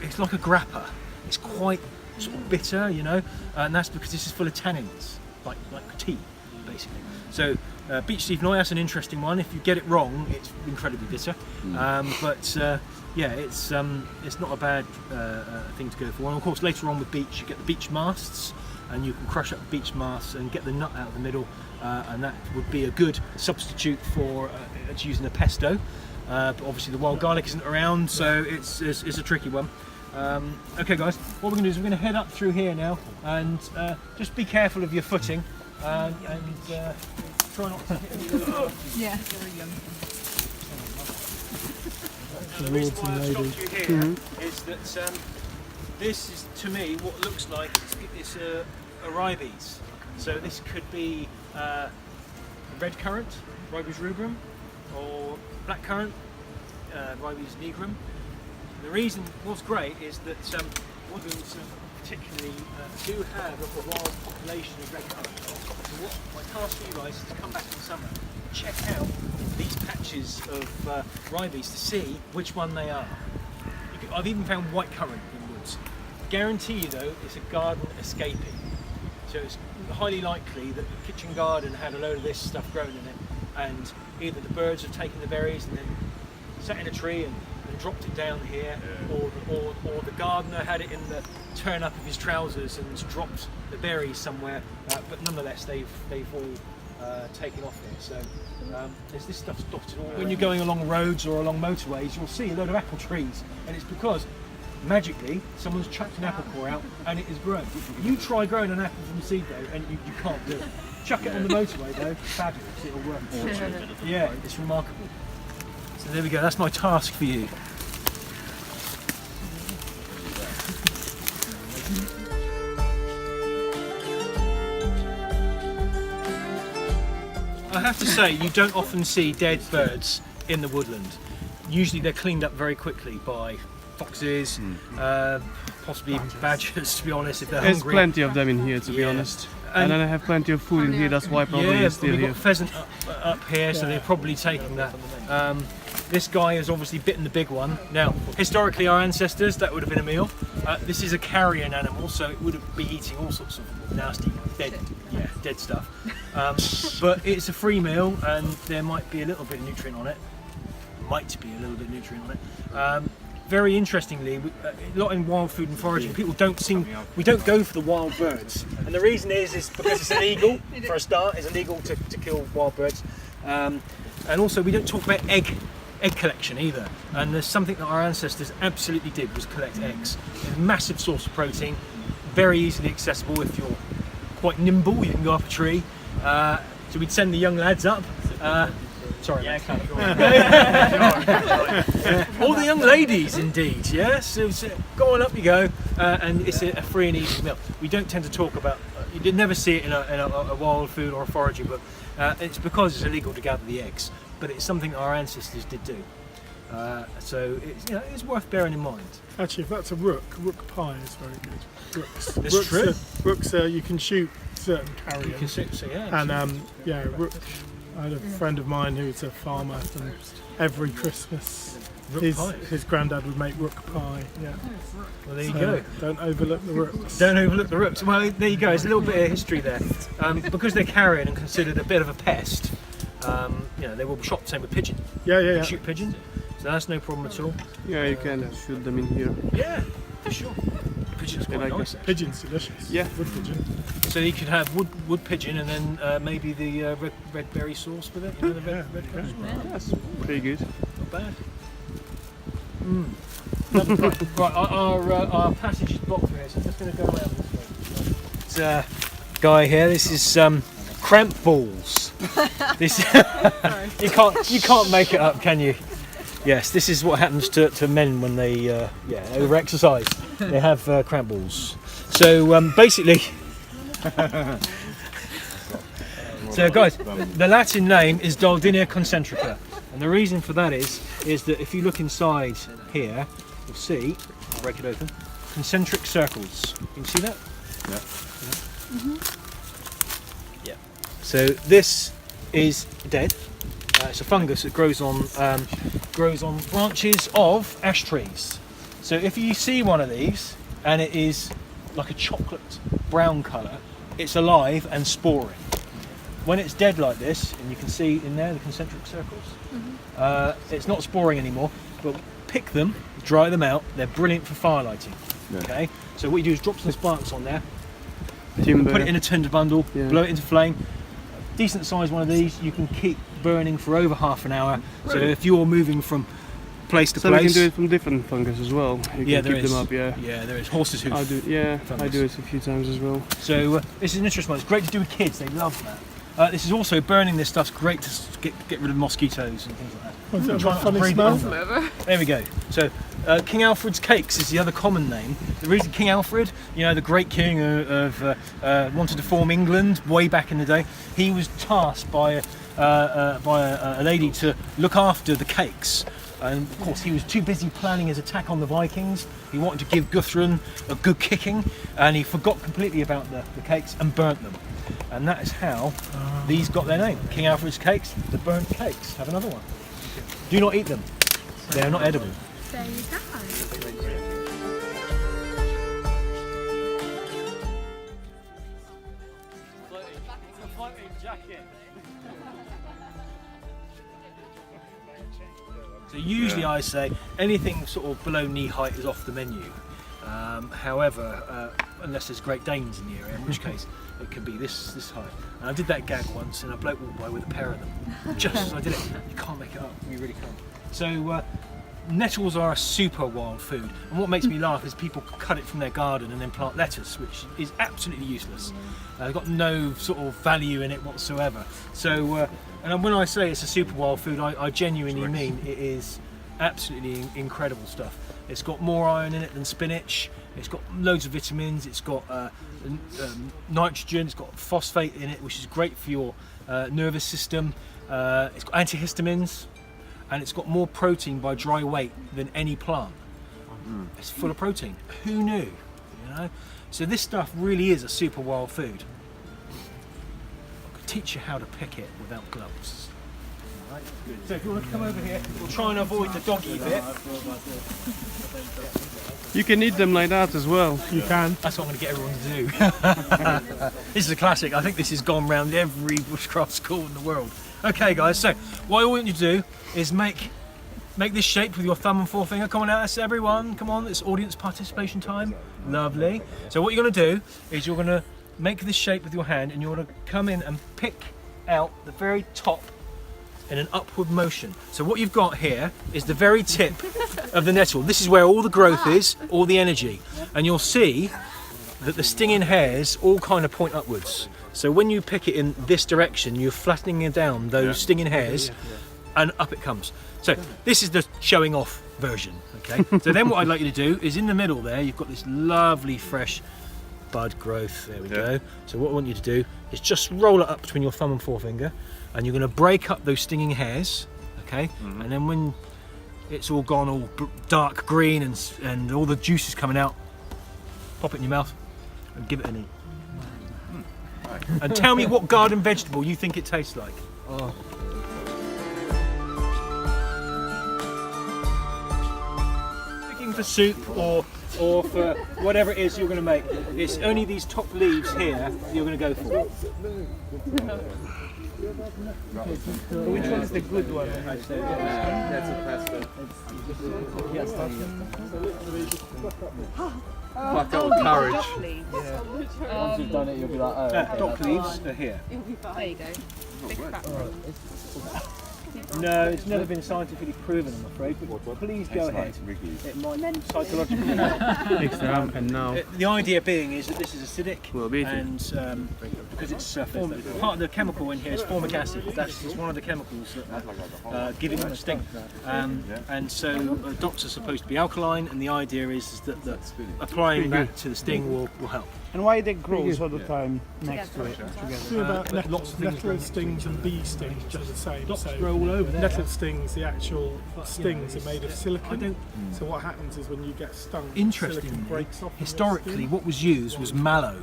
It's like a grappa. It's quite sort of bitter, you know, and that's because this is full of tannins, like tea, basically. So beech leaf noi, that's an interesting one. If you get it wrong, it's incredibly bitter. Yeah, it's not a bad thing to go for. And of course, later on with beech, you get the beech masts, and you can crush up beech masts and get the nut out of the middle, and that would be a good substitute for using a pesto. But obviously, the wild garlic isn't around, so it's a tricky one. Okay guys, what we're going to do is we're going to head up through here now, and just be careful of your footing, and try not to hit any. Yeah. The reason why I stopped you here is that this is, to me, what looks like it's a ribes. So this could be red currant, ribes rubrum, or black currant, ribes nigrum. The reason what's great is that woodlands particularly do have a wild population of red currant. So what my task for you guys is to come back in summer, check out these patches of ribes to see which one they are. I've even found white currant in woods. Guarantee you though, it's a garden escaping. So it's highly likely that the kitchen garden had a load of this stuff grown in it, and either the birds have taken the berries and then sat in a tree and dropped it down here, or the gardener had it in the turn up of his trousers and dropped the berries somewhere, but nonetheless they've all taken off here. So there's this stuff dotted all. When you're going along roads or along motorways, you'll see a load of apple trees, and it's because magically someone's chucked an apple core out and it has grown. You try growing an apple from seed though, and you can't do it. Chuck it on the motorway though, fabulous, it'll work. Yeah, it's remarkable. So there we go, that's my task for you. I have to say, you don't often see dead birds in the woodland. Usually they're cleaned up very quickly by foxes, possibly even badgers, to be honest, if they're There's hungry. plenty of them in here, to be honest. And then I have plenty of food in here, that's why probably Yeah, it's still we've here. got pheasant up here, so they're probably taking that. This guy has obviously bitten the big one. Now, historically, our ancestors, that would have been a meal. This is a carrion animal, so it would be eating all sorts of nasty, dead stuff. But it's a free meal, and there might be a little bit of nutrient on it. Very interestingly, a lot in wild food and foraging, we don't go for the wild birds, and the reason is because it's illegal. For a start, it's illegal to kill wild birds, and also we don't talk about egg collection either. And there's something that our ancestors absolutely did, was collect eggs. It's a massive source of protein, very easily accessible if you're quite nimble. You can go up a tree. So we'd send the young lads up. Sorry, yeah, all the young ladies, indeed. Yes, so go on up you go, and it's a free and easy meal. We don't tend to talk about. You did never see it in a wild food or a foraging, but it's because it's illegal to gather the eggs. But it's something that our ancestors did do. So it's worth bearing in mind. Actually, if that's a rook pie is very good. Rooks. That's true. Rooks you can shoot certain carrion. You can see, so yeah. And rook. I had a friend of mine who's a farmer, and every Christmas his granddad would make rook pie. Yeah. Well, there you go. Don't overlook the rooks. Don't overlook the rooks. Well, there you go. There's a little bit of history there. Because they're carrion and considered a bit of a pest, they will be shot. Same with pigeon. Yeah. You can shoot pigeon, so that's no problem at all. Yeah, you can shoot them in here. Yeah, for sure. Pigeon's quite nice. Pigeon's delicious. Yeah. Wood pigeon. So you could have wood pigeon and then maybe the red berry sauce with it. The red currant. That's pretty good. Not bad. Right, our passage is blocked here, so I'm just going to go around this way. It's a guy here. This is cramp balls. This you can't make it up, can you? Yes, this is what happens to men when they over-exercise. They have cramp balls. So basically, so guys, the Latin name is Daldinia concentrica, and the reason for that is that if you look inside here, you'll see. I'll break it open. Concentric circles. You can see that? Yeah. Yeah. So this is dead. It's a fungus that grows on branches of ash trees. So if you see one of these and it is like a chocolate brown colour, it's alive and sporing. When it's dead like this, and you can see in there the concentric circles, it's not sporing anymore, but pick them, dry them out, they're brilliant for fire lighting. Yeah. Okay, so what you do is drop some sparks on there, put it in a tinder bundle, blow it into flame. Decent size one of these you can keep burning for over half an hour. So if you're moving from place to So we place. can do it from different fungus as well. You Yeah, can there keep is. them up, yeah. Yeah, there is horse's hoof. I do, yeah, I fungus. do it a few times as well. So this is an interesting one. It's great to do with kids. They love that. This is also burning this stuff's great to get rid of mosquitoes and things like that. Was it a Try not to funny breathe it smell? on. There we go. So King Alfred's cakes is the other common name. The reason King Alfred, you know, the great king of wanted to form England way back in the day, he was tasked by a lady to look after the cakes. And of course, he was too busy planning his attack on the Vikings. He wanted to give Guthrum a good kicking, and he forgot completely about the cakes and burnt them. And that is how these got their name. King Alfred's cakes, the burnt cakes. Have another one. Do not eat them. They are not edible. There you go. So usually I say anything sort of below knee height is off the menu. However, unless there's Great Danes in the area, in which case it could be this height. And I did that gag once, and a bloke walked by with a pair of them. Just as I did it, you can't make it up. You really can't. So nettles are a super wild food, and what makes me laugh is people cut it from their garden and then plant lettuce, which is absolutely useless. They've got no sort of value in it whatsoever. So, and when I say it's a super wild food, I genuinely mean it is absolutely incredible stuff. It's got more iron in it than spinach. It's got loads of vitamins. It's got nitrogen. It's got phosphate in it, which is great for your nervous system. It's got antihistamines, and it's got more protein by dry weight than any plant. It's full of protein. Who knew? You know. So this stuff really is a super wild food. I could teach you how to pick it without gloves. Alright, good. So if you want to come over here, we'll try and avoid the doggy bit. You can eat them like that as well. You can. That's what I'm going to get everyone to do. This is a classic. I think this has gone round every bushcraft school in the world. Okay guys, so what I want you to do is make this shape with your thumb and forefinger. Come on out, that's everyone. Come on, it's audience participation time. Lovely. So what you're going to do is you're going to make this shape with your hand, and you're going to come in and pick out the very top in an upward motion. So what you've got here is the very tip of the nettle. This is where all the growth is, all the energy. And you'll see that the stinging hairs all kind of point upwards. So when you pick it in this direction, you're flattening down those stinging hairs, and up it comes. So this is the showing off version, okay? So then what I'd like you to do is in the middle there, you've got this lovely fresh bud growth. There we go. So what I want you to do is just roll it up between your thumb and forefinger, and you're going to break up those stinging hairs, okay? And then when it's all gone all dark green and all the juice is coming out, pop it in your mouth and give it an eat. And tell me what garden vegetable you think it tastes like. Picking for soup or for whatever it is you're going to make, it's only these top leaves here you're going to go for. Which one is the good one? That's a pasta. Fuck out courage. Once you've done it, you'll be like, oh, okay, Dock leaves are here. There you go. Big crap. No, it's never been scientifically proven, I'm afraid, but please go ahead. It might psychologically Mix them up and now. The idea being is that this is acidic, Well, beat it. and because it's part of the chemical in here is formic acid. That's one of the chemicals that give it a sting. And so docks are supposed to be alkaline, and the idea is that applying that to the sting will help. And why they grow all the time next to it See about nettle stings and bee stings, just the same. Docks So grow all over there. nettle stings, the actual stings are made of silicon. So what happens is when you get stung, silicon Interestingly, breaks off. from your historically, skin. what was used was mallow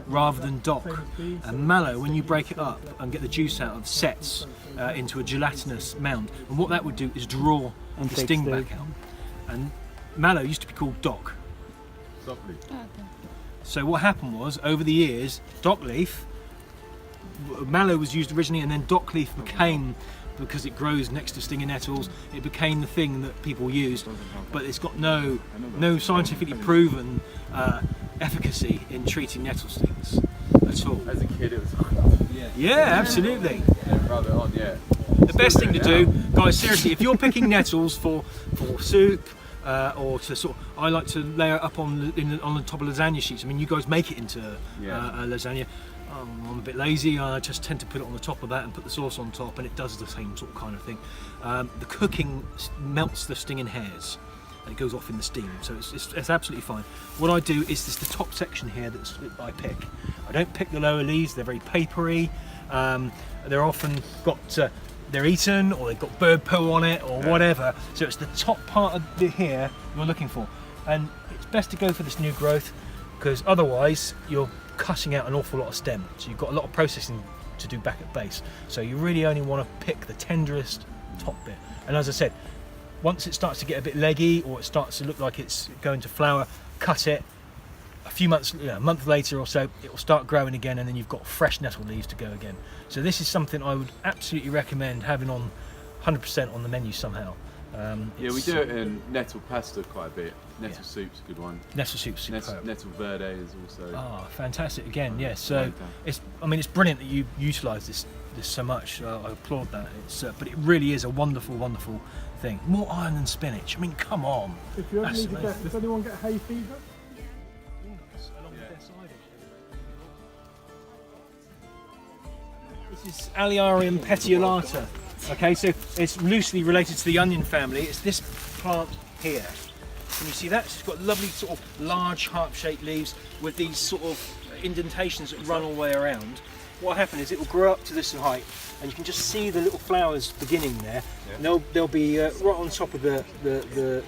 rather than dock. And mallow, when you break it up and get the juice out of, sets into a gelatinous mound. And what that would do is draw the sting back out. And mallow used to be called dock. So what happened was, over the years, dock leaf, mallow was used originally, and then dock leaf became, because it grows next to stinging nettles, it became the thing that people used. But it's got no scientifically proven efficacy in treating nettle stings at all. As a kid, it was. Yeah, absolutely. Rub it on, yeah. The best thing to do, guys, seriously, if you're picking nettles for soup, or to sort of, I like to layer it up on the top of lasagna sheets. I mean, you guys make it into a lasagna. I'm a bit lazy. I just tend to put it on the top of that and put the sauce on top, and it does the same sort of kind of thing. The cooking melts the stinging hairs, and it goes off in the steam, so it's absolutely fine. What I do is the top section here that I pick. I don't pick the lower leaves. They're very papery. They're often got they're eaten, or they've got bird poo on it, or whatever. So it's the top part of here you're looking for, and it's best to go for this new growth, because otherwise you're cutting out an awful lot of stem. So you've got a lot of processing to do back at base. So you really only want to pick the tenderest top bit. And as I said, once it starts to get a bit leggy, or it starts to look like it's going to flower, cut it. A few months, a month later or so, it will start growing again, and then you've got fresh nettle leaves to go again. So this is something I would absolutely recommend having on 100% on the menu somehow. Yeah, we do it in nettle pasta quite a bit. Nettle soup's a good one. Nettle soup's superb. Nettle verde is also. Ah, fantastic again. Yes, so it's brilliant that you utilise this so much. I applaud that. But it really is a wonderful, wonderful thing. More iron than spinach. I mean, come on. If you ever need to get, does anyone get hay fever? This is Alliarium petiolata. Okay, so it's loosely related to the onion family. It's this plant here. Can you see that? It's got lovely sort of large heart-shaped leaves with these sort of indentations that run all the way around. What will happen is it will grow up to this height, and you can just see the little flowers beginning there. Yeah. They'll be right on top of the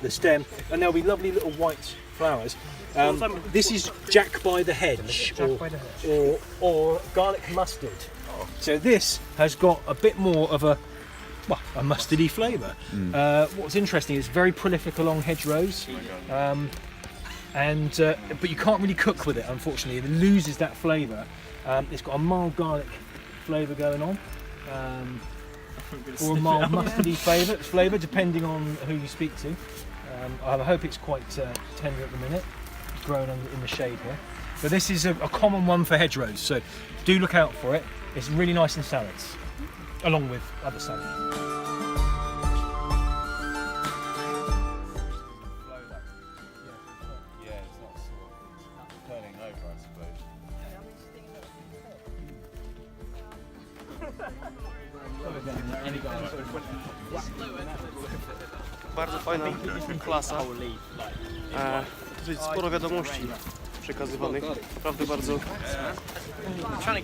stem, and there'll be lovely little white flowers. This is Jack by the Hedge, or garlic mustard. So this has got a bit more of a mustardy flavour. What's interesting is it's very prolific along hedgerows, but you can't really cook with it, unfortunately. It loses that flavour. It's got a mild garlic flavour going on, or a mild mustardy flavour, depending on who you speak to. I hope it's quite tender at the minute. It's growing in the shade here. But this is a common one for hedgerows, so do look out for it. It's really nice in salads, along with other salads. Yeah, it's not sort of turning over, I suppose. Bardzo fajna klasa. Dosyć sporo wiadomości przekazywanych. Naprawdę bardzo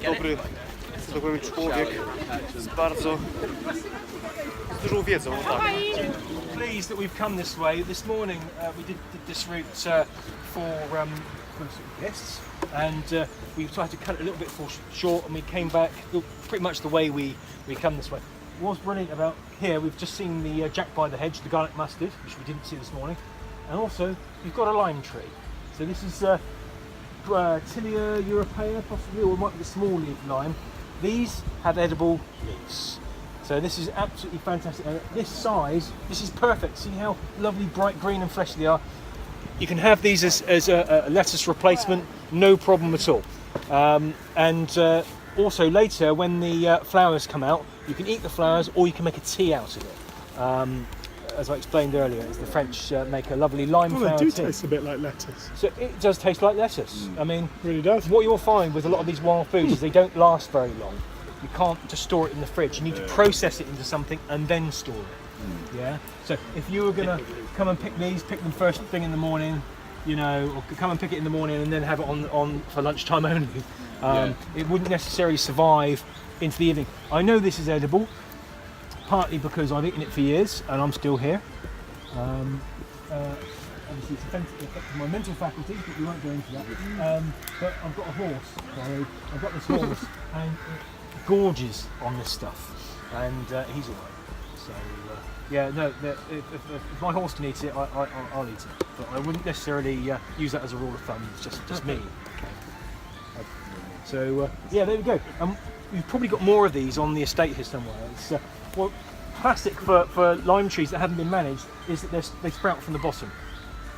dobry, tak powiem, człowiek z bardzo dużą wiedzą. Tak. Pleased that we've come this way. This morning we did this route for guests, and we tried to cut it a little bit short, and we came back pretty much the way we come this way. What's brilliant about here, we've just seen the Jack by the Hedge, the garlic mustard, which we didn't see this morning, and also you've got a lime tree. So this is Tilia europea, possibly, or it might be the small leaf lime. These have edible leaves. So this is absolutely fantastic. This size, this is perfect. See how lovely bright green and fresh they are. You can have these as a lettuce replacement, no problem at all. Also later, when the flowers come out, you can eat the flowers, or you can make a tea out of it. As I explained earlier, the French make a lovely lime flower tea. They do taste a bit like lettuce. So it does taste like lettuce. I mean, it really does. What you'll find with a lot of these wild foods is they don't last very long. You can't just store it in the fridge. You need to process it into something and then store it. Yeah. So if you were going to come and pick them first thing in the morning, or come and pick it in the morning and then have it on for lunchtime only, it wouldn't necessarily survive into the evening. I know this is edible, partly because I've eaten it for years and I'm still here. Obviously it's affecting my mental faculties, but we won't go into that. But I've got a horse, so I've got this horse, and it gorges on this stuff, and he's alright. So if my horse can eat it, I'll eat it. But I wouldn't necessarily use that as a rule of thumb. It's just me. Okay. So there we go. You've probably got more of these on the estate here somewhere. It's, classic for lime trees that haven't been managed is that they sprout from the bottom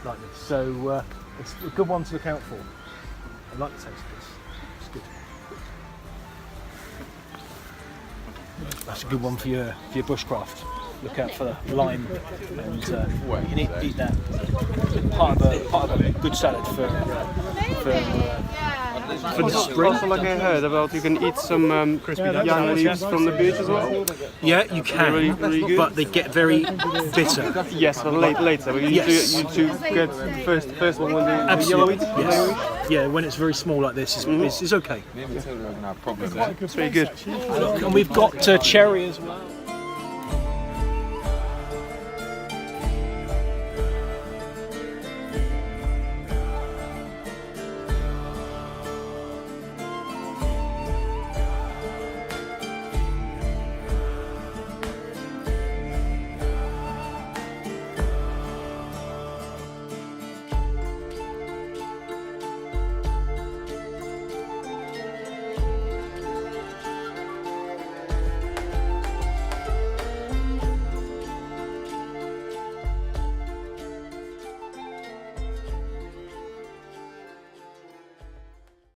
like this. So it's a good one to look out for. I like the taste of this. It's good. That's a good one for your bushcraft. Look out for the lime, and you can eat that. Part of a good salad for the spring. Also, like I heard about, you can eat some young leaves from the beach as well. Yeah, you can, really good. but they get very bitter. Yes, but later. But you need to get first one when the yellow weeds. Yes. Yeah, when it's very small like this, it's okay. Never tell her I'm gonna have problems. It's very good. Look, and we've got cherry as well.